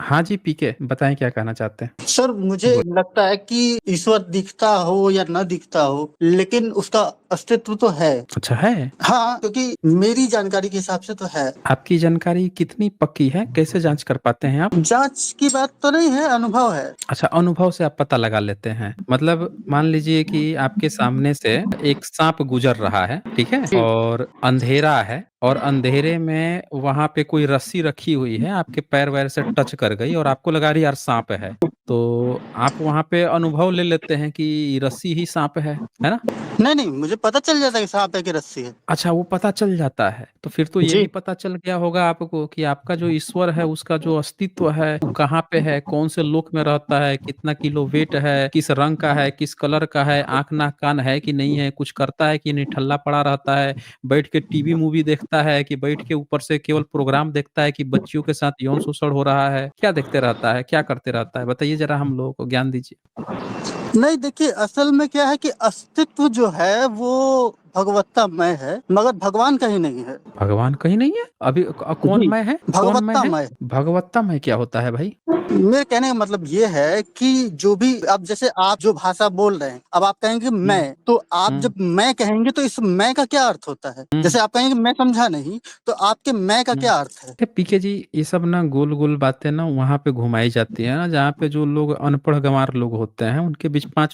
हाँ जी, पीके बताएं क्या कहना चाहते हैं। सर मुझे बोल। लगता है कि ईश्वर दिखता हो या न दिखता हो, लेकिन उसका अस्तित्व तो है। अच्छा है। हाँ, क्योंकि मेरी जानकारी के हिसाब से तो है। आपकी जानकारी कितनी पक्की है, कैसे जांच कर पाते हैं आप? जांच की बात तो नहीं है, अनुभव है। अच्छा, अनुभव से आप पता लगा लेते हैं। मतलब मान लीजिए कि आपके सामने से एक सांप गुजर रहा है, ठीक है, जी। और अंधेरा है, और अंधेरे में वहां पे कोई रस्सी रखी हुई है, आपके पैर वैर से टच कर गई और आपको लगा रही यार सांप है, तो आप वहां पे अनुभव ले लेते हैं कि रस्सी ही सांप है ना? नहीं नहीं, मुझे पता चल जाता है कि सांप है कि रस्सी है। अच्छा, वो पता चल जाता है, तो फिर तो ये जी। भी पता चल गया होगा आपको कि आपका जो ईश्वर है उसका जो अस्तित्व है वो कहाँ पे है, कौन से लोक में रहता है, कितना किलो वेट है, किस रंग का है, किस कलर का है, आंख नाक कान है कि नहीं है, कुछ करता है कि नहीं, ठल्ला पड़ा रहता है, बैठ के टीवी मूवी देखता है कि बैठ के ऊपर से केवल प्रोग्राम देखता है कि बच्चियों के साथ यौन शोषण हो रहा है, क्या देखते रहता है, क्या करते रहता है, बताइए जरा, हम लोगों को ज्ञान दीजिए। नहीं देखिए, असल में क्या है कि अस्तित्व जो है वो भगवत्तामय है, मगर भगवान कहीं नहीं है। भगवान कहीं नहीं है? अभी कौन जी। मैं है, कौन मैं है? भगवत्तामय। भगवत्ता मैं क्या होता है भाई? मेरे कहने का मतलब ये है कि जो भी अब जैसे आप जो भाषा बोल रहे हैं, अब आप कहेंगे हम्म। मैं, तो आप हम्म। जब मैं कहेंगे तो इस मैं का क्या अर्थ होता है? हम्म। जैसे आप कहेंगे मैं समझा नहीं, तो आपके मैं का क्या अर्थ है? अरे पीके जी, ये सब ना गोल गोल बातें ना वहां पे घुमाई जाती है ना, जहाँ पे जो लोग अनपढ़ गंवार लोग होते हैं उनके बीच पांच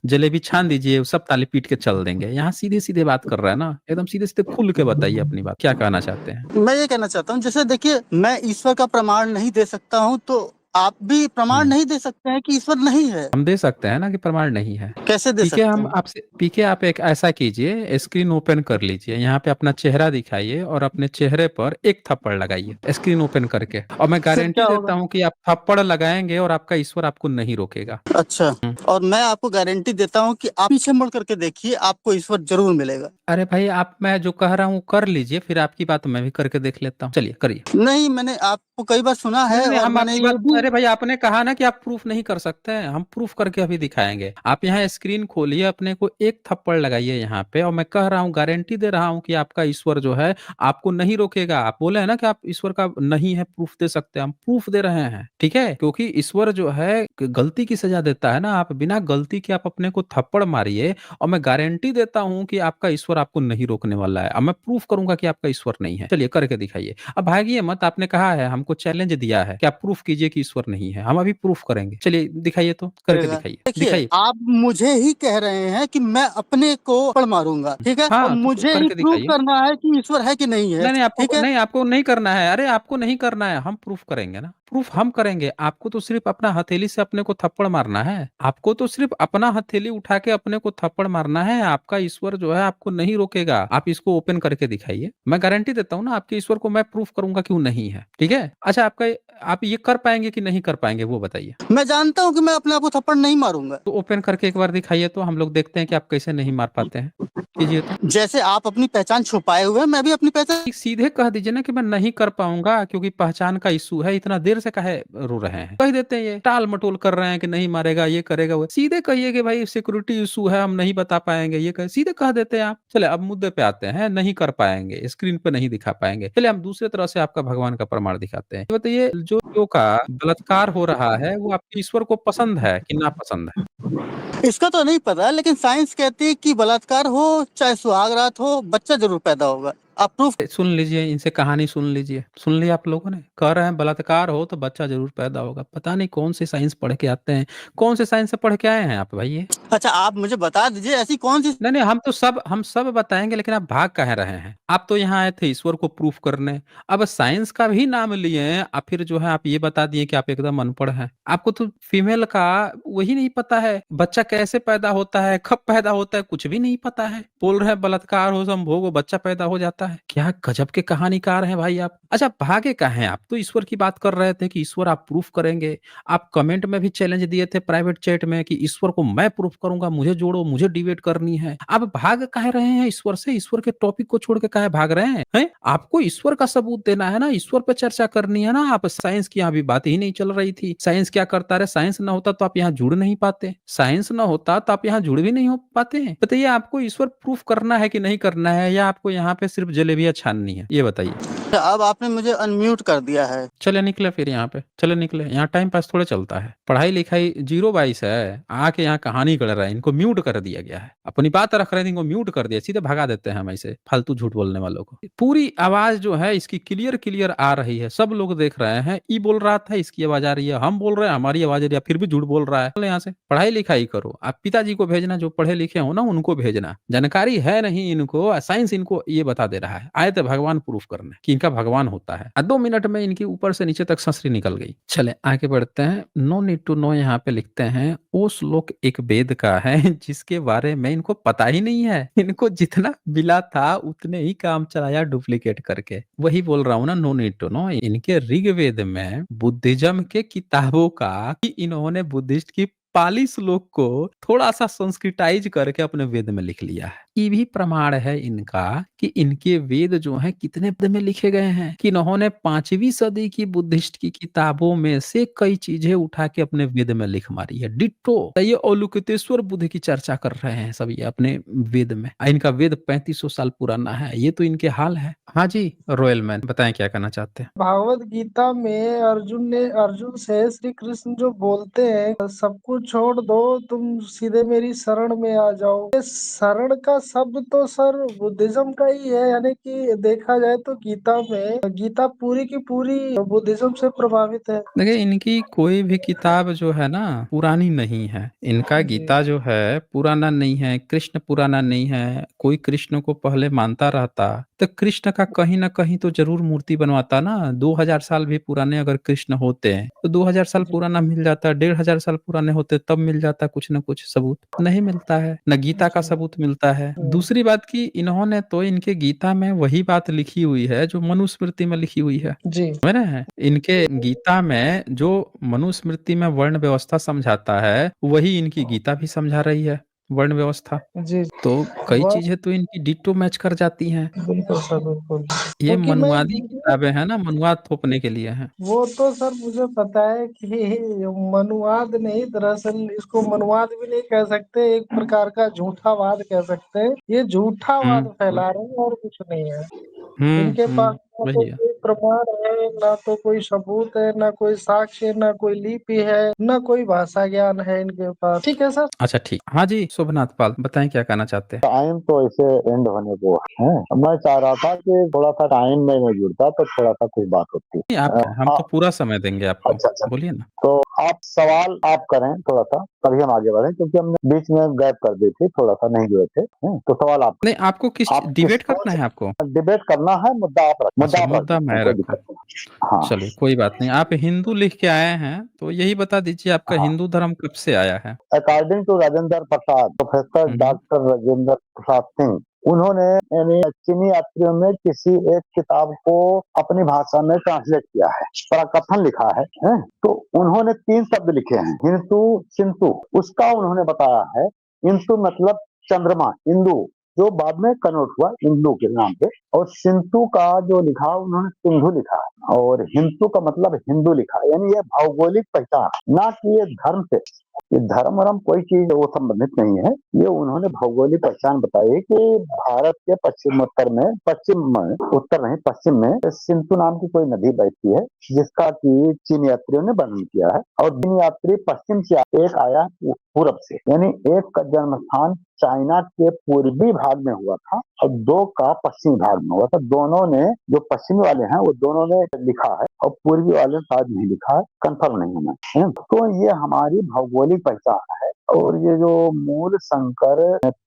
जलेबी छान दीजिए, वो सब ताली पीट के चल देंगे। यहाँ सीधे सीधे बात कर रहा है ना, एकदम सीधे सीधे खुल के बताइए अपनी बात, क्या कहना चाहते हैं। मैं ये कहना चाहता हूँ, जैसे देखिए, मैं ईश्वर का प्रमाण नहीं दे सकता हूँ, तो आप भी प्रमाण हम्म। नहीं दे सकते हैं कि ईश्वर नहीं है। हम दे सकते हैं ना कि प्रमाण नहीं है। कैसे दे पीके सकते हम हैं? आपसे, पीके आप एक ऐसा कीजिए, स्क्रीन ओपन कर लीजिए, यहाँ पे अपना चेहरा दिखाइए और अपने चेहरे पर एक थप्पड़ लगाइए स्क्रीन ओपन करके, और मैं फिर गारंटी क्या देता होगा? हूँ कि आप थप्पड़ लगाएंगे और आपका ईश्वर आपको नहीं रोकेगा। अच्छा। और मैं आपको गारंटी देता हूँ कि आप पीछे मुड़ करके देखिए, आपको ईश्वर जरूर मिलेगा। अरे भाई, आप, मैं जो कह रहा हूँ कर लीजिए, फिर आपकी बात मैं भी करके देख लेता हूँ, चलिए करिए। नहीं, मैंने आपको कई बार सुना नहीं है नहीं, और हम मैंने आपकी ये बात, भी। अरे भाई आपने कहा ना कि आप प्रूफ नहीं कर सकते हैं, हम प्रूफ करके अभी दिखाएंगे। आप यहाँ स्क्रीन खोलिए, अपने को एक थप्पड़ लगाइए यहाँ पे, और मैं कह रहा हूँ, गारंटी दे रहा हूँ कि आपका ईश्वर जो है आपको नहीं रोकेगा। आप बोले हैं ना कि आप ईश्वर का नहीं है प्रूफ दे सकते, हम प्रूफ दे रहे हैं, ठीक है, क्योंकि ईश्वर जो है गलती की सजा देता है ना, आप बिना गलती के आप अपने को थप्पड़ मारिए, और मैं गारंटी देता हूँ कि आपका ईश्वर आपको नहीं रोकने वाला है। अब मैं प्रूफ करूंगा कि आपका ईश्वर नहीं है, चलिए करके दिखाइए। अब भागिए मत, आपने कहा है, हमको चैलेंज दिया है कि आप प्रूफ कीजिए कि ईश्वर नहीं है, हम अभी प्रूफ करेंगे, चलिए दिखाइए, तो करके मिलेगा। दिखाइए, देखिए, दिखाइए। आप मुझे ही कह रहे हैं कि मैं अपने को पड़ मारूंगा, ठीक है, और हाँ तो मुझे ही करके प्रूव दिखाइए। करना है कि ईश्वर है कि नहीं है, नहीं नहीं, ठीक आपको है। नहीं, आपको नहीं करना है, अरे आपको नहीं करना है, हम प्रूफ करेंगे ना, प्रूफ हम करेंगे। आपको तो सिर्फ अपना हथेली से अपने को थप्पड़ मारना है, आपको तो सिर्फ अपना हथेली उठा के अपने को थप्पड़ मारना है, आपका ईश्वर जो है आपको नहीं रोकेगा। आप इसको ओपन करके दिखाइए, मैं गारंटी देता हूँ ना, आपके ईश्वर को मैं प्रूफ करूंगा क्यों नहीं है, ठीक है। अच्छा, आपका, आप ये कर पाएंगे कि नहीं कर पाएंगे वो बताइए। मैं जानता हूँ कि मैं अपने आप को थप्पड़ नहीं मारूंगा। तो ओपन करके एक बार दिखाइए, तो हम लोग देखते हैं कि आप कैसे नहीं मार पाते हैं, कीजिए तो। जैसे आप अपनी पहचान छुपाए हुए हैं, मैं भी अपनी पहचान। सीधे कह दीजिए ना कि मैं नहीं कर पाऊंगा क्योंकि पहचान का इशू है, इतना देर से काहे रो रहे हैं, कह देते हैं, ये टाल मटोल कर रहे हैं कि नहीं मारेगा, ये करेगा, वो सीधे कहिए कि भाई सिक्योरिटी इशू है, हम नहीं बता पाएंगे, ये कह सीधे कह देते हैं आप। चले अब मुद्दे पे आते हैं, नहीं कर पाएंगे, स्क्रीन पे नहीं दिखा पाएंगे, चले हम दूसरे तरह से आपका भगवान का प्रमाण दिखाते हैं। बताइए, जो का बलात्कार हो रहा है वो आपके ईश्वर को पसंद है कि नापसंद है? इसका तो नहीं पता, लेकिन साइंस कहती है कि बलात्कार हो चाहे सुहाग रात हो, बच्चा जरूर पैदा होगा। आप प्रूफ। सुन लीजिए, इनसे कहानी सुन लीजिए, सुन लिया आप लोगों ने, कह रहे हैं बलात्कार हो तो बच्चा जरूर पैदा होगा। पता नहीं कौन सी साइंस पढ़ के आते हैं, कौन से साइंस से पढ़ के आए हैं आप भाई ये? अच्छा, आप मुझे बता दीजिए ऐसी कौन सी। नहीं नहीं, हम सब बताएंगे, लेकिन आप भाग कह रहे हैं? आप तो यहाँ आए थे ईश्वर को प्रूफ करने, अब साइंस का भी नाम लिए हैं, आप फिर जो है आप ये बता दिए कि आप एकदम अनपढ़ हैं। आपको तो फीमेल का वही नहीं पता है, बच्चा कैसे पैदा होता है, कब पैदा होता है, कुछ भी नहीं पता है, बोल रहे हैं बलात्कार हो संभोग हो बच्चा पैदा हो जाता है। क्या गजब के कहानीकार हैं भाई आप। अच्छा, भागे कहाँ हैं आप? तो ईश्वर की बात कर रहे थे कि ईश्वर आप प्रूफ करेंगे, आप कमेंट में भी चैलेंज दिए थे प्राइवेट चैट में कि ईश्वर को मैं प्रूफ करूंगा, मुझे जोड़ो, मुझे डिबेट करनी है। आप भाग काहे रहे हैं ईश्वर से? ईश्वर के टॉपिक को छोड़ के काहे भाग रहे हैं? आपको ईश्वर का सबूत देना है ना, ईश्वर पे चर्चा करनी है ना। आप साइंस की यहाँ भी बात ही नहीं चल रही थी, साइंस क्या करता है, साइंस ना होता तो आप यहाँ जुड़ नहीं पाते, साइंस ना होता तो आप यहाँ जुड़ भी नहीं हो पाते। बताइए, आपको ईश्वर प्रूफ करना है कि नहीं करना है, या आपको यहाँ पे सिर्फ जलेबियां छाननी है, ये बताइए। अब आपने मुझे अनम्यूट कर दिया है। चले निकले फिर यहाँ पे, चले निकले। यहाँ टाइम पास थोड़े चलता है, पढ़ाई लिखाई 0-22 है। आके यहाँ कहानी कर रहा है, इनको म्यूट कर दिया गया है। अपनी बात रख रहे थे, इनको म्यूट कर दिया, सीधे भगा देते हैं हम ऐसे फालतू झूठ बोलने वालों को। पूरी आवाज जो है इसकी क्लियर क्लियर आ रही है, सब लोग देख रहे हैं। ई बोल रहा था, इसकी आवाज आ रही है, हम बोल रहे हैं, हमारी आवाज आ रही है, फिर भी झूठ बोल रहा है। चले यहाँ से, पढ़ाई लिखाई करो। आप पिताजी को भेजना, जो पढ़े लिखे हो ना उनको भेजना। जानकारी है नहीं इनको, साइंस इनको ये बता दे रहा है। आए थे भगवान प्रूफ करने कि इनका भगवान होता है। 2 मिनट में इनकी ऊपर से नीचे तक संसरी निकल गई। चले आगे बढ़ते हैं। नो नीड टू नो यहाँ पे लिखते हैं, वो श्लोक एक वेद का है जिसके बारे में इनको पता ही नहीं है। इनको जितना मिला था उतने ही काम चलाया डुप्लीकेट करके। वही बोल रहा हूँ ना, नो नीड टू नो। इनके ऋग्वेद में बुद्धिज्म के किताबों का इन्होंने बुद्धिस्ट की पाली श्लोक को थोड़ा सा संस्कृताइज करके अपने वेद में लिख लिया है। ये भी प्रमाण है इनका कि इनके वेद जो हैं कितने पद में लिखे गए हैं, कि इन्होंने 5वीं सदी की बुद्धिस्ट की किताबों में से कई चीजें उठा के अपने वेद में लिख मारी है। डिट्टो ये अवलोकितेश्वर बुद्ध की चर्चा कर रहे हैं सब ये अपने वेद में। इनका वेद 3500 साल पुराना है। ये तो इनके हाल है। हाँ जी, रॉयल मैन बताएं क्या कहना चाहते हैं। भागवत गीता में अर्जुन से श्री कृष्ण जो बोलते हैं, सब कुछ छोड़ दो, तुम सीधे मेरी शरण में आ जाओ। ये शरण का शब्द तो सर बुद्धिज्म का ही है, यानी कि देखा जाए तो गीता पूरी की पूरी बुद्धिज्म से प्रभावित है। देखिए, इनकी कोई भी किताब जो है ना पुरानी नहीं है। इनका जी गीता जो है पुराना नहीं है, कृष्ण पुराना नहीं है। कोई कृष्ण को पहले मानता रहता तो कृष्ण का कहीं ना कहीं तो जरूर मूर्ति बनवाता ना। 2000 साल भी पुराने अगर कृष्ण होते हैं तो 2000 साल जी पुराना मिल जाता, 1500 साल पुराने होते तब मिल जाता कुछ ना कुछ सबूत। नहीं मिलता है, न गीता का जी सबूत मिलता है। हम्म, दूसरी बात की इन्होंने तो इनके गीता में वही बात लिखी हुई है जो मनुस्मृति में लिखी हुई है। जी समझ रहे हैं? इनके गीता में जो मनुस्मृति में वर्ण व्यवस्था समझाता है वही इनकी गीता भी समझा रही है, वर्ण व्यवस्था। जी तो कई वह चीजें तो इनकी डिट्टो मैच कर जाती हैं। बिल्कुल सर, बिल्कुल। ये क्योंकि मैं मनुवादी किताबें हैं ना, मनुवाद थोपने के लिए हैं। वो तो सर मुझे पता है कि मनुवाद नहीं, दरअसल इसको मनुवाद भी नहीं कह सकते, एक प्रकार का झूठा वाद कह सकते हैं। ये झूठा वाद हम्म फैला रहे हैं और कुछ नहीं है। इनके पास ना तो वही है। कोई प्रमाण है, ना तो कोई सबूत है, ना कोई साक्ष्य, ना कोई लिपि है, ना कोई भाषा ज्ञान है इनके पास। ठीक है सर। अच्छा ठीक, हाँ जी शोभनाथ पाल बताएं क्या कहना चाहते हैं। टाइम तो ऐसे एंड होने को है। मैं चाह रहा था कि थोड़ा सा टाइम में मैं जुड़ता तो थोड़ा सा कुछ बात होती। नहीं, आप हम तो पूरा समय देंगे आपको, अच्छा अच्छा, बोलिए ना। तो आप सवाल आप करें थोड़ा सा, तभी हम आगे बढ़े, क्योंकि हमने बीच में गैप कर दी थी, थोड़ा सा नहीं जुड़े थे। तो सवाल आप नहीं, आपको किस आप किस डिबेट करना है आपको? डिबेट करना है, मुद्दा आप मुद्दा अच्छा, आप रख मुद्दा सकते हैं, मैं कोई रखूं। दिक्कत नहीं। हाँ चलिए कोई बात नहीं। आप हिंदू लिख के आए हैं तो यही बता दीजिए आपका हाँ। हिंदू धर्म कब से आया है? According to Rajendra Prasad, professor hmm doctor Rajendra Prasad Singh, उन्होंने यानी चीनी यात्रियों में किसी एक किताब को अपनी भाषा में ट्रांसलेट किया है, प्रकथन लिखा है? तो उन्होंने 3 शब्द लिखे हैं, हिंदू सिंधु। उसका उन्होंने बताया है, इंदु मतलब चंद्रमा, इंदु, जो बाद में कन्वर्ट हुआ इंदु के नाम पे, और सिंधु का जो लिखा उन्होंने सिंधु लिखा, और हिंदू का मतलब हिंदू लिखा। यानी ये भौगोलिक पहचान, ना कि ये धर्म से, ये धर्म वरम कोई चीज वो संबंधित नहीं है। ये उन्होंने भौगोलिक पहचान बताई कि भारत के उत्तर में, उत्तर नहीं पश्चिम में सिंधु नाम की कोई नदी बहती है, जिसका कि चीन यात्रियों ने वर्णन किया है। और चीन यात्री पश्चिम से एक आया पूरब से, यानी एक का जन्म स्थान चाइना के पूर्वी भाग में हुआ था और 2 का पश्चिमी भाग में हुआ था। दोनों ने, जो पश्चिमी वाले हैं वो दोनों ने लिखा है, और पूर्वी वाले ने शायद नहीं लिखा है, कंफर्म नहीं है। तो ये हमारी भौगोलिक पहचान है। और ये जो मूल शंकर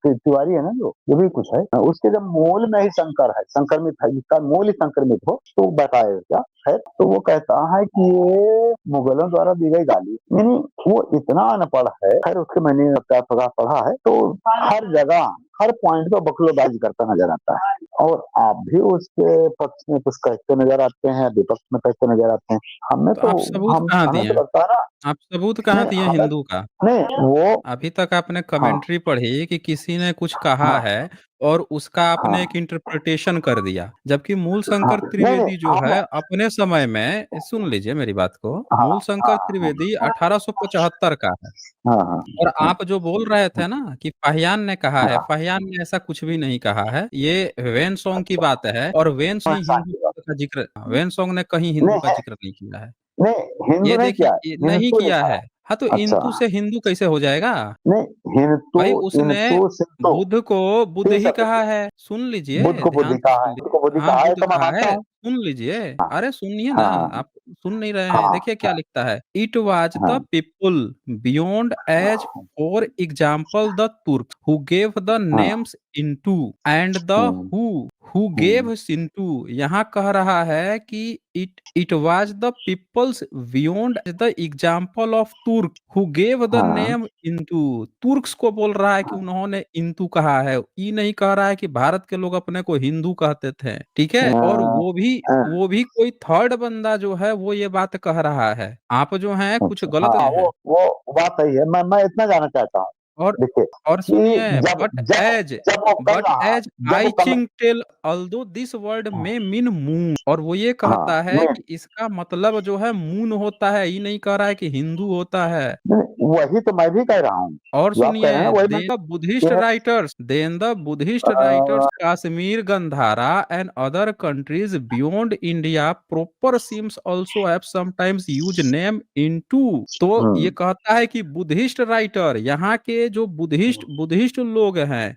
तिवारी है ना, जो भी कुछ है, उसके जब मूल में ही शंकर है, संक्रमित है, जिसका मूल ही संक्रमित हो, तो बताएगा क्या है? तो वो कहता है कि ये मुगलों द्वारा दी गई गाली, यानी वो इतना अनपढ़ है। खैर उसके मैंने पढ़ा है, तो हर जगह हर पॉइंट पे बकलोबाजी करता नजर आता है। और आप भी उसके पक्ष में कुछ कहते नजर आते हैं, विपक्ष में कहते नजर आते हैं। हमें तो तो आप सबूत हम कहाँ हमें दिए? तो लगता है ना, आप सबूत कहाँ नहीं दिए हमें हिंदू का? नहीं वो अभी तक आपने हाँ कमेंट्री पढ़ी कि किसी ने कुछ कहा हाँ है और उसका आपने हाँ एक इंटरप्रिटेशन कर दिया, जबकि मूल हाँ शंकर नहीं नहीं त्रिवेदी जो हम है अपने समय में, सुन लीजिए मेरी बात को, हाँ मूल शंकर हाँ त्रिवेदी 1875 का है। हाँ हाँ और आप जो बोल रहे थे ना कि फाहियान ने कहा है, हाँ फाहियान ने ऐसा कुछ भी नहीं कहा है, ये वेन सॉन्ग की बात है, और वेन हाँ, ने इंसान हिंदू की बात का जिक्र, वेन सॉन्ग ने कहीं हिंदू का नहीं जिक्र नहीं किया है। नहीं हिंदू ये नहीं किया, देखिए, ये नहीं हिंदू किया लिखा है। है। हाँ, तो अच्छा इंतू से हिंदू कैसे हो जाएगा? नहीं हिंदू भाई उसने इंतु सिंतु बुद्ध को बुद्ध तीन ही शब्द कहा थे। है, सुन बुद्ध लीजिए, को ध्यान बुद्धि से कहा सुन है, बुद्ध को लीजिए। बुद्धि हाँ, कहा है बुद्ध तो मैं कहा मानता है, हूँ। सुन लीजिए। हाँ अरे सुनिए ना, हाँ आप सुन नहीं रहे हैं, हाँ देखिए क्या लिखता है। इट वाज द हाँ people beyond age, for example the Turk who gave the हाँ names into, and the hmm, who hmm, gave सिंटू। यहाँ कह रहा है कि it was the peoples beyond the example of Turk who gave the हाँ name into. Turks को बोल रहा है कि उन्होंने इंतु कहा है, ये नहीं कह रहा है कि भारत के लोग अपने को हिंदू कहते थे, ठीक है। और वो भी, हाँ, वो भी कोई थर्ड बंदा जो है वो ये बात कह रहा है, आप जो है कुछ अच्छा गलत हाँ हैं। वो बात सही है। मैं इतना जानना चाहता हूँ, और देखिए और कि सुनिए, जब बट जब एज जब वो कर बट रहा, एज जब वो आई कर think tell although this word में मीन मून, और वो ये हाँ कहता है नहीं कि इसका मतलब जो है मून होता है, ये नहीं कह रहा है कि हिंदू होता है। नहीं, वही तो मैं भी कह रहा हूँ, और जो आप कह सुनिए, रहे हैं वही मैं then the Buddhist writers uh, Kashmir Gandhara and other countries beyond India proper seems also have sometimes use name into. तो ये हम्म, कहता है कि बुद्धिस्ट राइटर, यहाँ के जो बुद्धिस्ट लोग हैं,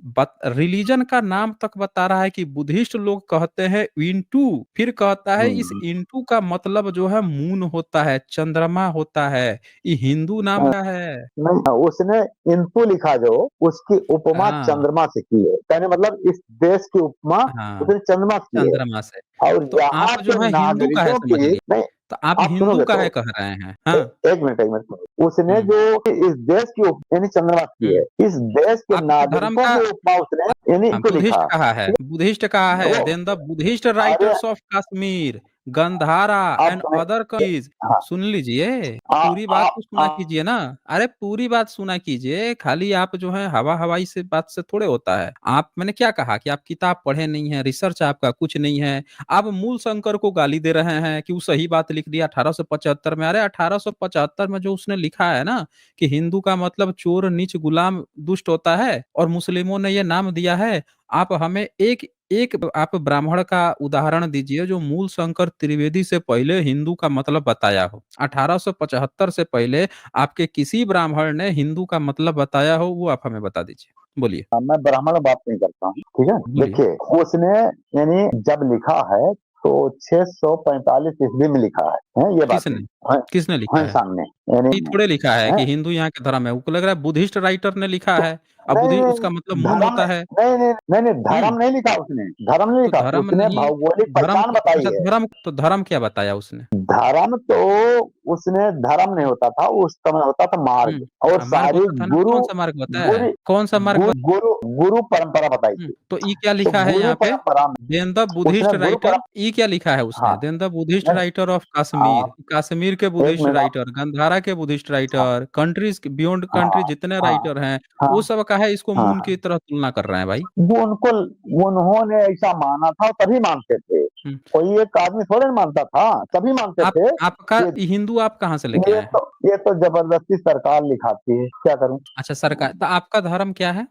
रिलीजन का नाम तक बता रहा है कि बुद्धिस्ट लोग कहते हैं इनटू। फिर कहता है इस हम्म, इनटू का मतलब जो है मून होता है, चंद्रमा होता है, ये हिंदू नाम का है। नहीं उसने इंतु लिखा जो, उसकी उपमा हाँ चंद्रमा से की है, कहने मतलब इस देश की उपमा हाँ, उसने चंद्रमा से की है। चंद्रमा से। और तो यहाँ आप जो के है हिंदू का है, नागरिकों समझ की लिए, नहीं, तो आप आप हिंदू सुनोगे का तो है कह रहे हैं, हाँ। एक मिनट उसने हम्म जो इस देश की यानी चंद्रमा की है, हम्म। इस देश के आपके धर्म नागरिकों का, की उपमा उसने यानी हाँ, इंतु बुद्धिस्ट लिखा। कहा है, बुद्धिस्ट कहा है, वो देन द बुद्धिस्ट अरे राइटर्स ऑफ कश्मीर गंधारा आप एंड सुने, अदर कंट्रीज। हाँ सुन लीजिए, आ, पूरी बात आ, तो सुना आ, कीजिए ना। अरे पूरी बात सुना कीजिए, खाली आप जो है हवा हवाई से बात से थोड़े होता है। आप, मैंने क्या कहा कि आप किताब पढ़े नहीं है, रिसर्च आपका कुछ नहीं है। आप मूल शंकर को गाली दे रहे हैं कि वो सही बात लिख दिया 1875 में। अरे 1875 में जो उसने लिखा है ना कि हिंदू का मतलब चोर नीच गुलाम दुष्ट होता है, और मुस्लिमों ने ये नाम दिया है। आप हमें एक एक आप ब्राह्मण का उदाहरण दीजिए जो मूल शंकर त्रिवेदी से पहले हिंदू का मतलब बताया हो। 1875 से पहले आपके किसी ब्राह्मण ने हिंदू का मतलब बताया हो, वो आप हमें बता दीजिए। बोलिए, मैं ब्राह्मण में बात नहीं करता हूँ, ठीक है। बोलिए। देखिए उसने यानी जब लिखा है तो 645 ईस्वी में लिखा है ये बात किसने नहीं है, किसने लिखा है? सामने यानी ये थोड़े लिखा है है, कि हिंदू यहाँ के धर्म है, वो लग रहा है बुद्धिस्ट राइटर ने लिखा तो है। अब नहीं बुद्धि नहीं उसका मतलब मून धर्म होता है। नहीं हम्म। धर्म नहीं लिखा उसने, धर्म नहीं तो लिखा, धर्म उसने नहीं, भौगोलिक धर्म पहचान बताई अच्छा, है। धर्म क्या बताया उसने? धर्म तो उसने धर्म नहीं होता था उस समय, होता था मार्ग, और मार्ग सारी होता था ना, गुरु कौन सा मार्ग बताया है, गुरु कौन सा मार्ग गुरु गुरु परंपरा बताई थी। तो ई क्या तो लिखा है गुरु यहाँ पे? परंपरा में देन द बुद्धिस्ट उसने गुरु राइटर, परंपरा, ई क्या लिखा है उसने? हाँ देन द बुद्धिस्ट नहीं राइटर ऑफ कश्मीर, आप कश्मीर के एक बुद्धिस्ट मिनट आप राइटर, गंधारा के बुद्धिस्ट हाँ राइटर, कंट्रीज बियॉन्ड कंट्री हाँ जितने हाँ राइटर हैं, वो हाँ सब का है, इसको मून हाँ की तरह तुलना कर रहे हैं भाई। वो उनको उन्होंने ऐसा माना था तभी मानते थे, हम्म, कोई एक आदमी थोड़े ना मानता था, तभी मानते आप थे। आपका ये हिंदू आप कहाँ से लेके आए हैं? ये तो जबरदस्ती सरकार लिखाती है, क्या करूं। अच्छा, सरकार, तो आपका धर्म क्या है?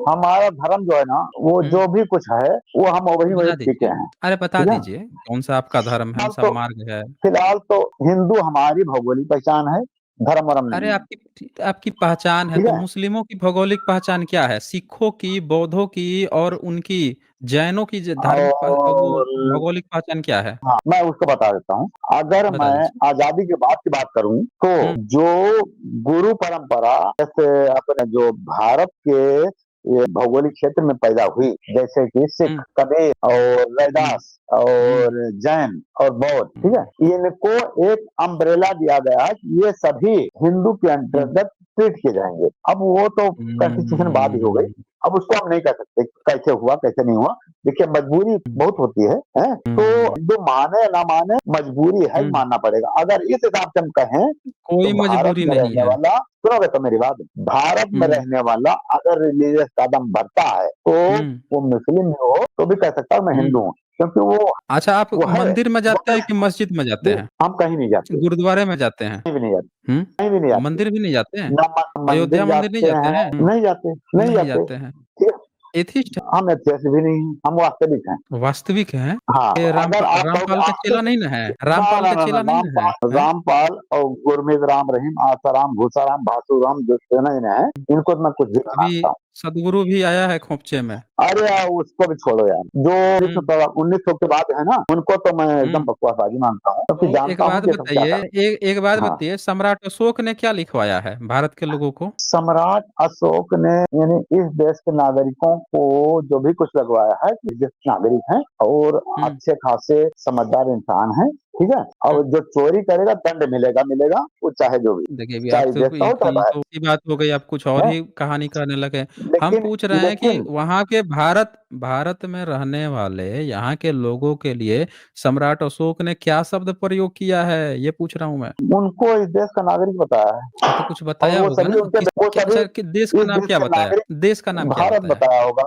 हमारा धर्म जो है ना, वो हम्म, जो भी कुछ है वो हम वही वही बता सीखे दीजिए। हैं, अरे बता ठीक है। दीजिए, कौन सा आपका धर्म है, कौन फिलहाल सा तो मार्ग है? फिलहाल तो हिंदू हमारी भौगोलिक पहचान है, धर्म वर्म अरे नहीं है, आपकी आपकी पहचान है, ठीक तो है। मुस्लिमों की भौगोलिक पहचान क्या है? सिखों की, बौद्धों की, और उनकी जैनों की धार्मिक वो और भौगोलिक पहचान क्या है? हाँ मैं उसको बता देता हूँ। अगर बता मैं दीजिए। आजादी के बाद की बात करूं तो हम्म जो गुरु परंपरा जैसे अपने जो भारत के ये भौगोलिक क्षेत्र में पैदा हुई, जैसे कि सिख, हम्म कबीर और हम्म रैदास हम्म और जैन और बौद्ध, ठीक हम्म है, इनको एक अम्ब्रेला दिया गया कि ये सभी हिंदू के हम्म अंतर्गत ट्रीट किए जाएंगे। अब वो तो कॉन्स्टिट्यूशन बाद ही हो गई, हम्म अब उसको हम नहीं कह सकते कैसे हुआ कैसे नहीं हुआ। देखिए मजबूरी बहुत होती है? तो हम्म जो माने ना माने मजबूरी है, हम्म। मानना पड़ेगा। अगर इस हिसाब से हम कहें तो कोई भारत मजबूरी में नहीं रहने है। वाला सुनोगे तो मेरी बात, भारत में रहने वाला अगर रिलीजियस कदम बढ़ता है तो वो मुस्लिम हो तो भी कह सकता है मैं हिंदू हूँ, क्योंकि अच्छा, आप वो है मंदिर में वो जाते हैं है। कि मस्जिद में जाते हैं? हम कहीं नहीं जाते, गुरुद्वारे में जाते हैं? कहीं भी नहीं जाते, कहीं भी नहीं जाते, मंदिर भी नहीं जाते हैं? ना मंदिर अयोध्या मंदिर नहीं जाते जाते हैं, हैं? नहीं जाते, नहीं नहीं जाते, जाते हैं। ठीक है। एथिस्ट हम एथियस्ट भी नहीं हैं, हम वास्तविक हैं। वास्तविक हैं? हाँ, ये अगर आप कहोगे रामपाल का चेला नहीं ना है? रामपाल का चेला नहीं ना है? हैं? रामपाल और गुरमीत राम रहीम, आसाराम, भूसाराम, भासुराम जो सेना है, इनको तो मैं कुछ भी अभी मानता हूँ। सदगुरु भी आया है खोपचे में। अरे यार उसको भी छोड़ो यार, जो 1900 के बाद है ना, उनको तो मैं एकदम बकवासबाजी मानता हूँ, क्योंकि तो जानता हूँ कि ये सब क्या कर। एक बात हाँ, बताइए, सम्राट अशोक ने क्या लिखवाया है भारत के लोगों को? सम्राट अशोक ने यानी इस देश के नागरिकों को जो भी कुछ लगवाया है, कि इस देश के नागरिक हैं और अच्छे खासे समझदार इंसान हैं, ठीक है। और जो चोरी करेगा दंड मिलेगा मिलेगा, वो चाहे जो भी, देखिए, अभी आप चाहे तो देश का हो चाहे बाहर। की बात हो गई, आप कुछ और है? ही कहानी करने लगे। हम लेकिन पूछ रहे हैं कि लेकिन वहां के भारत में रहने वाले यहाँ के लोगों के लिए सम्राट अशोक ने क्या शब्द प्रयोग किया है, ये पूछ रहा हूँ मैं। उनको इस देश का नागरिक बताया है, हाँ, तो कुछ और बताया वो होगा सभी ना, उनके वो सभी अच्छा, कि देश का इस नाम देश क्या के बताया? नागरिक। देश का नाम क्या भारत बताया? बताया होगा,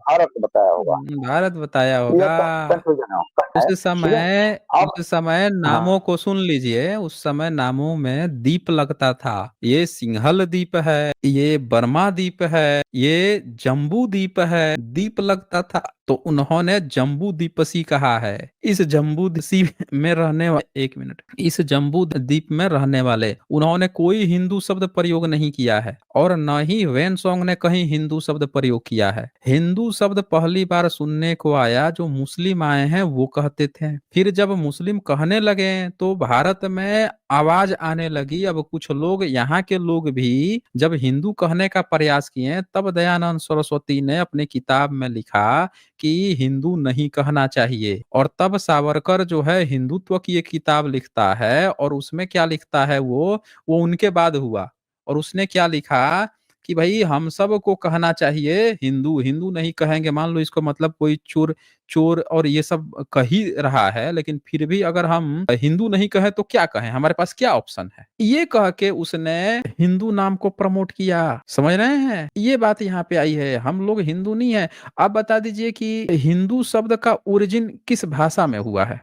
भारत बताया होगा, भारत बताया ये होगा। कंफ्यूजन है, उस ठीक है। समय अब उस समय हाँ, नामों को सुन लीजिए, उस समय नामों में दीप लगता था। ये सिंहल द्वीप है, ये बर्मा द्वीप है, ये जम्बू द्वीप है, दीप लगता था, तो उन्होंने जम्बू द्वीपसी कहा है। इस जम्बू द्वीप में रहने वाले, एक मिनट, इस जम्बू द्वीप में रहने वाले उन्होंने कोई हिंदू शब्द प्रयोग नहीं किया है, और न ही वेनसोंग ने कहीं हिंदू शब्द प्रयोग किया है। हिंदू शब्द पहली बार सुनने को आया जो मुस्लिम आए हैं वो कहते थे, फिर जब मुस्लिम कहने लगे तो भारत में आवाज आने लगी। अब कुछ लोग, यहाँ के लोग भी जब हिंदू कहने का प्रयास किए, तब दयानंद सरस्वती ने अपनी किताब में लिखा कि हिंदू नहीं कहना चाहिए। और तब सावरकर जो है हिंदुत्व की एक किताब लिखता है, और उसमें क्या लिखता है, वो उनके बाद हुआ। और उसने क्या लिखा कि भाई हम सब को कहना चाहिए हिंदू, हिंदू नहीं कहेंगे, मान लो इसको मतलब कोई चोर चोर और ये सब कह ही रहा है, लेकिन फिर भी अगर हम हिंदू नहीं कहें तो क्या कहें, हमारे पास क्या ऑप्शन है, ये कह के उसने हिंदू नाम को प्रमोट किया। समझ रहे हैं, ये बात यहाँ पे आई है, हम लोग हिंदू नहीं है। आप बता दीजिए कि हिंदू शब्द का ओरिजिन किस भाषा में हुआ है?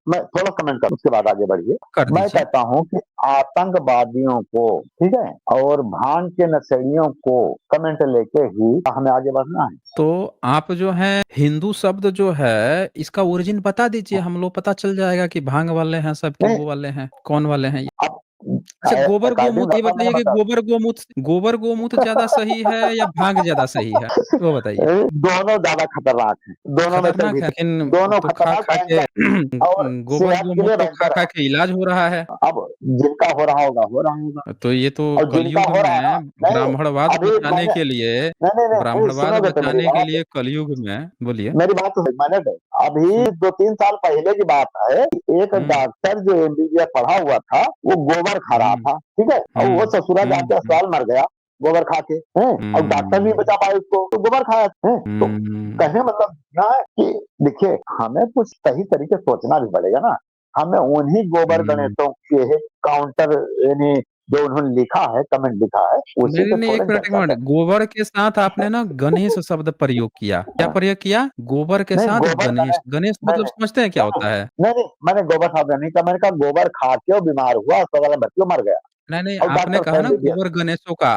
मैं थोड़ा कमेंट कर उसके बाद आगे बढ़िए। कर मैं दीजिए। कहता हूँ कि आतंकवादियों को, ठीक है, और भांग के नशेड़ियों को कमेंट लेके ही हमें आगे बढ़ना है। तो आप जो है हिंदू शब्द जो है इसका ओरिजिन बता दीजिए, हम लोग पता चल जाएगा कि भांग वाले हैं सबके, नहीं, वो वाले हैं, कौन वाले हैं। अब अच्छा, गोबर अकॉर्डिंग गोमूत्र, ये मैंने बताइए कि बता, गोबर गोमूत्र ज्यादा सही है या भांग ज्यादा सही है, वो बताइए। दोनों ज्यादा खतरनाक हैं, दोनों में से खतरनाक भी है, लेकिन दोनों तो खा खतरनाक, खा के भयंकर और गोबर सेहत के गोमूत्र लिए तो खा भयंकर खा है। के इलाज हो रहा है। अब जिनका हो रहा होगा हो रहा होगा, तो ये तो और जिनका कलयुग हो रहा है ना, में नहीं, अभी मैंने नहीं ब्राह्मणवाद सुनोगे तो मेरी बचाने के बात, लिए कलयुग में, बोलिए। मेरी बात तो मैंने तो अभी हम्म 2-3 साल पहले की बात है कि एक हम्म डॉक्टर जो एमबीबीएस पढ़ा हुआ था वो गोबर खा रहा हम्म था, ठीक है, और वो हम्म ससुरा जाके हम्म अस्पताल मर गया गोबर खा के, हैं, और डॉक्टर नहीं हम्म बचा पाए उसको, तो गोबर खाया है। तो हम्म कहने मतलब ना है कि देखिए हमें कुछ सही तरीके से सोचना भी पड़ेगा ना। हमें उन्हीं गोबर हम्म। गणेशों के काउंटर यानी जो उन्होंने लिखा है, कमेंट लिखा है, उसी नहीं पे नहीं, थोड़ा एक चर्चा मिनट, करें। गोबर के साथ आपने ना गणेश शब्द प्रयोग किया, क्या प्रयोग किया? गोबर के नहीं साथ गोबर गणेश, गणेश, गणेश नहीं मतलब नहीं समझते हैं क्या नहीं होता है? नहीं नहीं, मैंने गोबर खा नहीं कहा, मैंने कहा गोबर खा के वो बीमार हुआ, अस्पताल में भर्ती हो, मर गया, नहीं नहीं, और आपने डॉक्टर कहा थे ना एमबीबीएस। गोबर गणेशों का।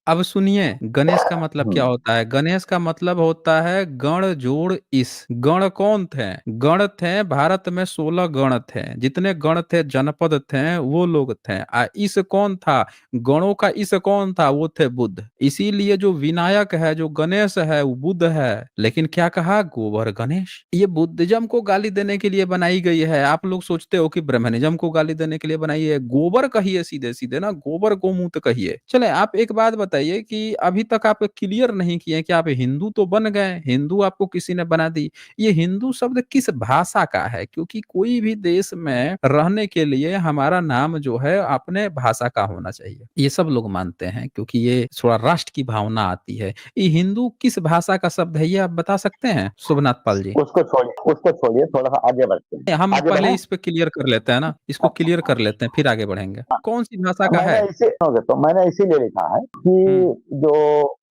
अब सुनिए, गणेश का मतलब क्या होता है? गणेश का मतलब होता है गण जोड़ इस। गण कौन थे? गण थे, भारत में 16 गण थे, जितने गण थे, जनपद थे, वो लोग थे। इस कौन था? गणों का इस कौन था? वो थे बुद्ध। इसीलिए जो विनायक है, जो गणेश है, वो बुद्ध है। लेकिन क्या कहा? गोबर गणेश। ये बुद्धिज्म को गाली देने के लिए बनाई गई है। आप लोग सोचते हो कि ब्रह्मनिज्म को गाली देने के लिए बनाई है। गोबर कहिए, सीधे सीधे ना, गोबर गोमूत्र कहिए। चले, आप एक बात बताइए कि अभी तक आप क्लियर नहीं किए कि आप हिंदू तो बन गए, हिंदू आपको किसी ने बना दी। ये हिंदू शब्द किस भाषा का है? क्योंकि कोई भी देश में रहने के लिए हमारा नाम जो है अपने भाषा का होना चाहिए, ये सब लोग मानते हैं, क्योंकि ये थोड़ा राष्ट्र की भावना आती है। ये हिंदू किस भाषा का शब्द है, ये आप बता सकते हैं शुभनाथ पाल जी? उसको छोड़िए, थोड़ा सा आगे बढ़ते हैं, हम आगे पहले बढ़े। इस पे क्लियर कर लेते हैं ना, इसको क्लियर कर लेते हैं, फिर आगे बढ़ेंगे। कौन सी भाषा का मैंने है? तो मैंने इसीलिए लिखा है कि जो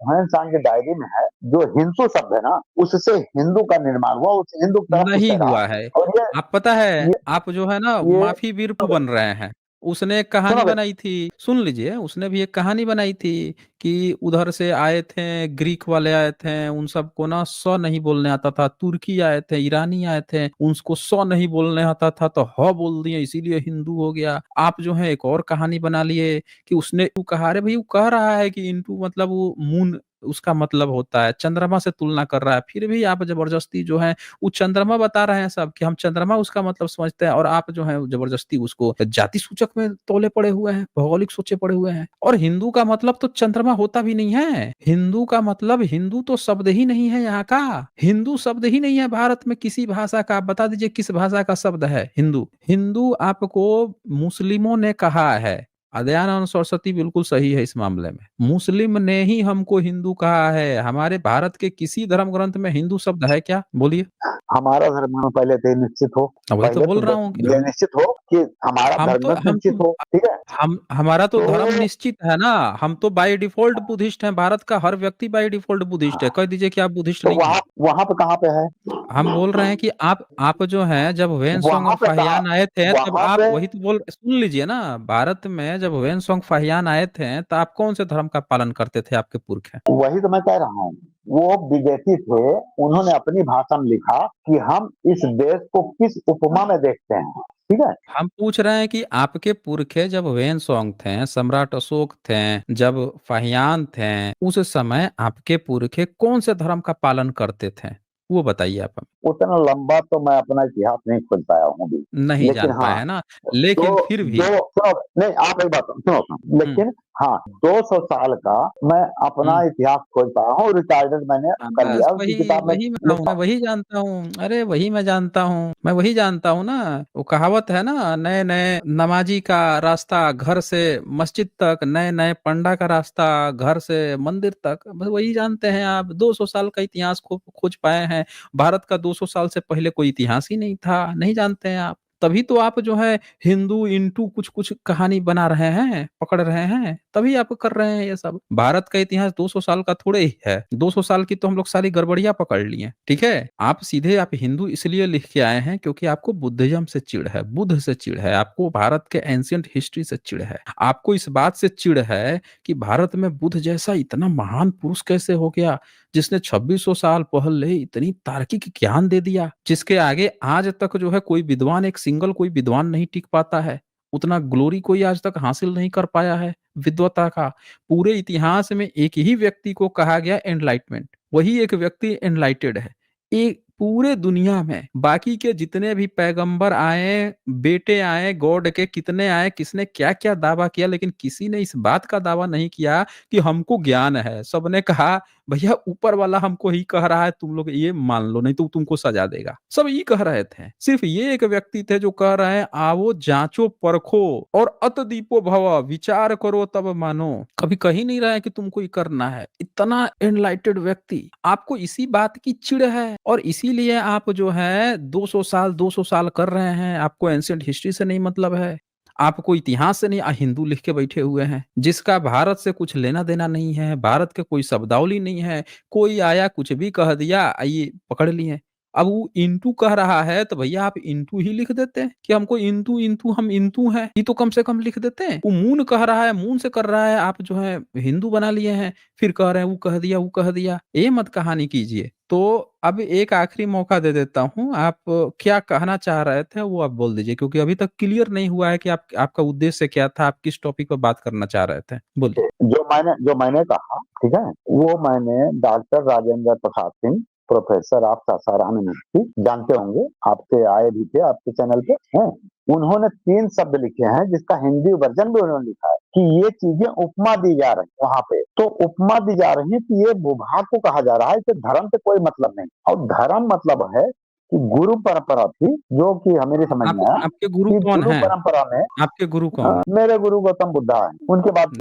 ह्वेन सांग की डायरी में है, जो हिंदू शब्द है ना, उससे हिंदू का निर्माण हुआ, उस हिंदू की तरफ नहीं उससे रहा। हुआ है। और आप पता है, ये आप जो है ना ये माफी वीरपु बन रहे हैं। उसने एक कहानी सुनोगे? बनाई थी, सुन लीजिए, उसने भी एक कहानी बनाई थी कि उधर से आए थे, ग्रीक वाले आए थे, उन सबको ना स नहीं बोलने आता था, तुर्की आए थे, ईरानी आए थे, उनको स नहीं बोलने आता था तो ह बोल दिए, इसीलिए हिंदू हो गया। आप जो है एक और कहानी बना लिए कि उसने यू कहा, अरे भाई वो कह रहा है कि इंटू मतलब वो मून उसका मतलब होता है, चंद्रमा से तुलना कर रहा है, फिर भी आप जबरदस्ती जो है वो चंद्रमा बता रहे हैं सब कि हम चंद्रमा उसका मतलब समझते हैं, और आप जो है जबरदस्ती उसको जाति सूचक में तोले पड़े हुए हैं, भौगोलिक सोचे पड़े हुए हैं। और हिंदू का मतलब तो चंद्रमा होता भी नहीं है। हिंदू का मतलब, हिंदू तो शब्द ही नहीं है यहाँ का। हिंदू शब्द ही नहीं है भारत में किसी भाषा का। आप बता दीजिए किस भाषा का शब्द है हिंदू? हिंदू आपको मुस्लिमों ने कहा है। दयानंद सरस्वती बिल्कुल सही है इस मामले में। मुस्लिम ने ही हमको हिंदू कहा है। हमारे भारत के किसी धर्म ग्रंथ में हिंदू शब्द है क्या? बोलिए। हमारा धर्म में पहले तो ये निश्चित हो, वही तो पहले बोल तो रहा हूँ कि ये निश्चित हो कि हमारा हम धर्म तो हम निश्चित तो हो, ठीक है? हम हमारा तो धर्म तो निश्चित है ना। हम तो बाय डिफॉल्ट बुद्धिस्ट हैं। भारत का हर व्यक्ति बाय डिफॉल्ट बुद्धिस्ट है। हाँ, कह दीजिए कि आप बुद्धिस्ट तो नहीं वहां हैं। वहां पे कहाँ पे है? हम बोल रहे हैं कि आप जो हैं, जब ह्वेनसांग वहां और पे कहा, फाहियान आए थे तब वहां आप पे वही तो बोल, सुन लीजिए ना। भारत में जब ह्वेनसांग फाहियान आए थे तो आप कौन से धर्म का पालन करते थे, आपके पुरखे? वही तो मैं कह रहा हूँ। वो विदेशी थे, उन्होंने अपनी भाषा में लिखा कि हम इस देश को किस उपमा में देखते हैं, ठीक है? हम पूछ रहे हैं कि आपके पुरखे जब ह्वेनसांग थे, सम्राट अशोक थे, जब फाहियान थे, उस समय आपके पुरखे कौन से धर्म का पालन करते थे? वो बताइए आप हमें। उतना लंबा तो मैं अपना इतिहास नहीं खोज पाया हूँ अभी, नहीं लेकिन जान हाँ, पाए है ना, दो लेकिन फिर दो भी। सुनो, नहीं आप एक बात सुनो, हम्म। लेकिन हाँ, 200 साल का मैं अपना हम्म। इतिहास खोज पाया हूँ, रिटायर्ड मैंने हाँ, कर बस लिया, उसकी वही किताब में वही बताऊं, लिखा मैं हूँ। वही जानता हूँ। अरे वही मैं जानता हूँ, मैं वही जानता हूँ ना। वो कहावत है ना, नए नए नमाजी का रास्ता घर से मस्जिद तक, नए नए पंडा का रास्ता घर से मंदिर तक। बस वही जानते हैं आप। 200 साल का इतिहास खोज पाए हैं। भारत का 200 साल से पहले कोई इतिहास ही नहीं था, नहीं जानते हैं आप। तभी तो आप जो है हिंदू इंटू कुछ कुछ कहानी बना रहे हैं, पकड़ रहे हैं, तभी आप कर रहे हैं ये सब। भारत का इतिहास 200 साल का थोड़े ही है। 200 साल की तो हम लोग सारी गड़बड़ियां पकड़ लिए, ठीक है। आप सीधे आप हिंदू इसलिए लिख के आए हैं क्योंकि आपको बुद्धिज्म से चिढ़ है, बुद्ध से चिढ़ है, आपको भारत के एंशियंट हिस्ट्री से चिढ़ है, आपको इस बात से चिढ़ है कि भारत में बुद्ध जैसा इतना महान पुरुष कैसे हो गया, जिसने 2600 साल पहले इतनी तार्किक ज्ञान दे दिया, जिसके आगे आज तक जो है कोई विद्वान, एक सिंगल कोई विद्वान नहीं टिक पाता है। उतना ग्लोरी कोई आज तक हासिल नहीं कर पाया है विद्वता का। पूरे इतिहास में एक ही व्यक्ति को कहा गया एनलाइटमेंट, वही एक व्यक्ति एनलाइटेड है। एक पूरे दुनिया में बाकी के जितने भी पैगंबर आए, बेटे आए गॉड के, कितने आए, किसने क्या क्या दावा किया, लेकिन किसी ने इस बात का दावा नहीं किया कि हमको ज्ञान है। सबने कहा भैया ऊपर वाला हमको ही कह रहा है, तुम लोग ये मान लो, नहीं तो तुमको सजा देगा। सब ये कह रहे थे। सिर्फ ये एक व्यक्ति थे जो कह रहे हैं आओ जांचो परखो और अत दीपो भव, विचार करो तब मानो। कभी कही नहीं रहा है कि तुमको ये करना है। इतना एनलाइटेड व्यक्ति, आपको इसी बात की चिढ़ है और इसीलिए आप जो है 200 साल कर रहे हैं। आपको एंशिएंट हिस्ट्री से नहीं मतलब है, आपको इतिहास से नहीं। हिंदू लिख के बैठे हुए हैं जिसका भारत से कुछ लेना देना नहीं है, भारत के कोई शब्दावली नहीं है। कोई आया कुछ भी कह दिया, आइए पकड़ लिए। अब वो इंटू कह रहा है तो भैया आप इंटू ही लिख देते हैं कि हमको इंटू इंटू, हम इंटू हैं, ये तो कम से कम लिख देते हैं। वो मून कह रहा है, मून से कर रहा है, आप जो है हिंदू बना लिए हैं, फिर कह रहे हैं वो कह दिया वो कह दिया। ये मत कहानी कीजिए। तो अब एक आखिरी मौका दे देता हूँ, आप क्या कहना चाह रहे थे वो आप बोल दीजिए, क्योंकि अभी तक क्लियर नहीं हुआ है कि आपका उद्देश्य क्या था, आप किस टॉपिक पर बात करना चाह रहे थे, बोलिए। जो मैंने कहा, ठीक है, वो मैंने doctor Rajendra Prasad Singh, professor of Sasaram university, जानते होंगे, आपसे आए भी थे आपके चैनल पे हैं। उन्होंने 3 शब्द लिखे हैं, जिसका हिंदी वर्जन भी उन्होंने लिखा है कि ये चीजें उपमा दी जा रही है वहां पे। तो उपमा दी जा रही है कि ये भूभाग को कहा जा रहा है कि धर्म से कोई मतलब नहीं, और धर्म मतलब है कि गुरु परंपरा थी, जो कि मेरी समझ में आया आपके गुरु कि कौन गुरु है? परंपरा में आपके गुरु कौन है? मेरे गुरु गौतम बुद्धा है, उनके बाद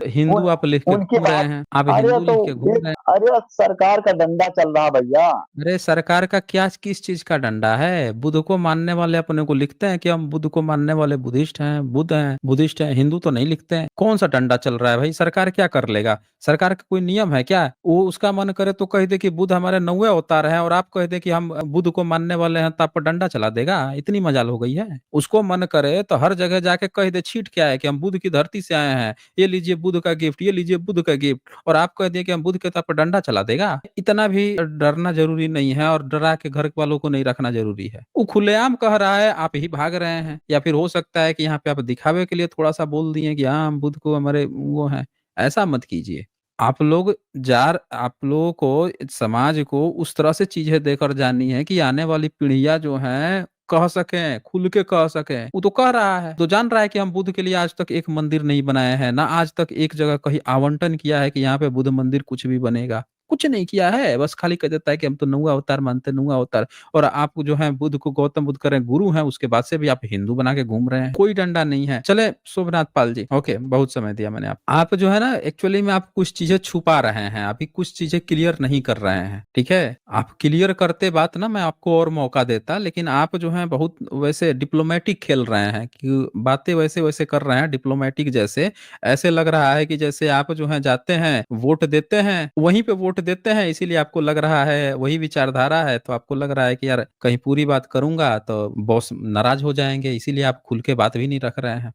हिंदू उन, आप लिख के उनके घूम रहे बाद हैं, आप अरे हिंदू तो लिख के घूम एक रहे हैं। अरे सरकार का डंडा चल रहा भैया। अरे सरकार का क्या, किस चीज का डंडा है? बुद्ध को मानने वाले अपने को लिखते हैं कि हम बुद्ध को मानने वाले बुद्धिस्ट हैं, बुद्धिस्ट हैं, हिंदू तो नहीं लिखते हैं। कौन सा डंडा चल रहा है भाई? सरकार क्या कर लेगा? सरकार का कोई नियम है क्या? वो उसका मन करे तो कह दे कि बुद्ध हमारे 9वें अवतार है, और आप कह दे कि हम बुद्ध को मानने वाले हैं, तो आप पर डंडा चला देगा? इतनी मजाल हो गई है। उसको मन करे तो हर जगह जाके कह दे, छीट क्या है, कि हम बुद्ध की धरती से आए हैं, ये लीजिए बुद्ध का गिफ्ट, ये लीजिए बुद्ध का गिफ्ट, और आप कह दिए कि हम बुद्ध के, तो आप पर डंडा चला देगा? इतना भी डरना जरूरी नहीं है, और डरा के घर वालों को नहीं रखना जरूरी है। वो खुलेआम कह रहा है, आप ही भाग रहे हैं, या फिर हो सकता है कि यहाँ पे आप दिखावे के लिए थोड़ा सा बोल दिए कि हाँ हम बुद्ध को हमारे वो हैं। ऐसा मत कीजिए। आप लोगों को, समाज को उस तरह से चीजें देकर जाननी है कि आने वाली पीढ़ियां जो हैं कह सकें, खुल के कह सकें। वो तो कह रहा है, तो जान रहा है कि हम बुद्ध के लिए आज तक एक मंदिर नहीं बनाए हैं, ना आज तक एक जगह कहीं आवंटन किया है कि यहाँ पे बुद्ध मंदिर कुछ भी बनेगा। कुछ नहीं किया है, बस खाली कह देता है कि हम तो 9वां अवतार मानते हैं, 9वां अवतार। और आप जो है बुद्ध को गौतम बुद्ध करें गुरु हैं, उसके बाद से भी आप हिंदू बना के घूम रहे हैं। कोई डंडा नहीं है। चले शोभनाथ पाल जी, ओके, बहुत समय दिया मैंने आप जो है ना, एक्चुअली में आप कुछ चीजें छुपा रहे हैं, अभी कुछ चीजें क्लियर नहीं कर रहे हैं, ठीक है? आप क्लियर करते बात ना, मैं आपको और मौका देता, लेकिन आप जो है बहुत वैसे डिप्लोमेटिक खेल रहे हैं, कि बातें वैसे वैसे कर रहे हैं डिप्लोमेटिक जैसे। ऐसे लग रहा है कि जैसे आप जो है जाते हैं, वोट देते हैं, वहीं पे वोट देते हैं, इसीलिए आपको लग रहा है वही विचारधारा है, तो आपको लग रहा है कि यार कहीं पूरी बात करूंगा तो बॉस नाराज हो जाएंगे, इसीलिए आप खुल के बात भी नहीं रख रहे हैं।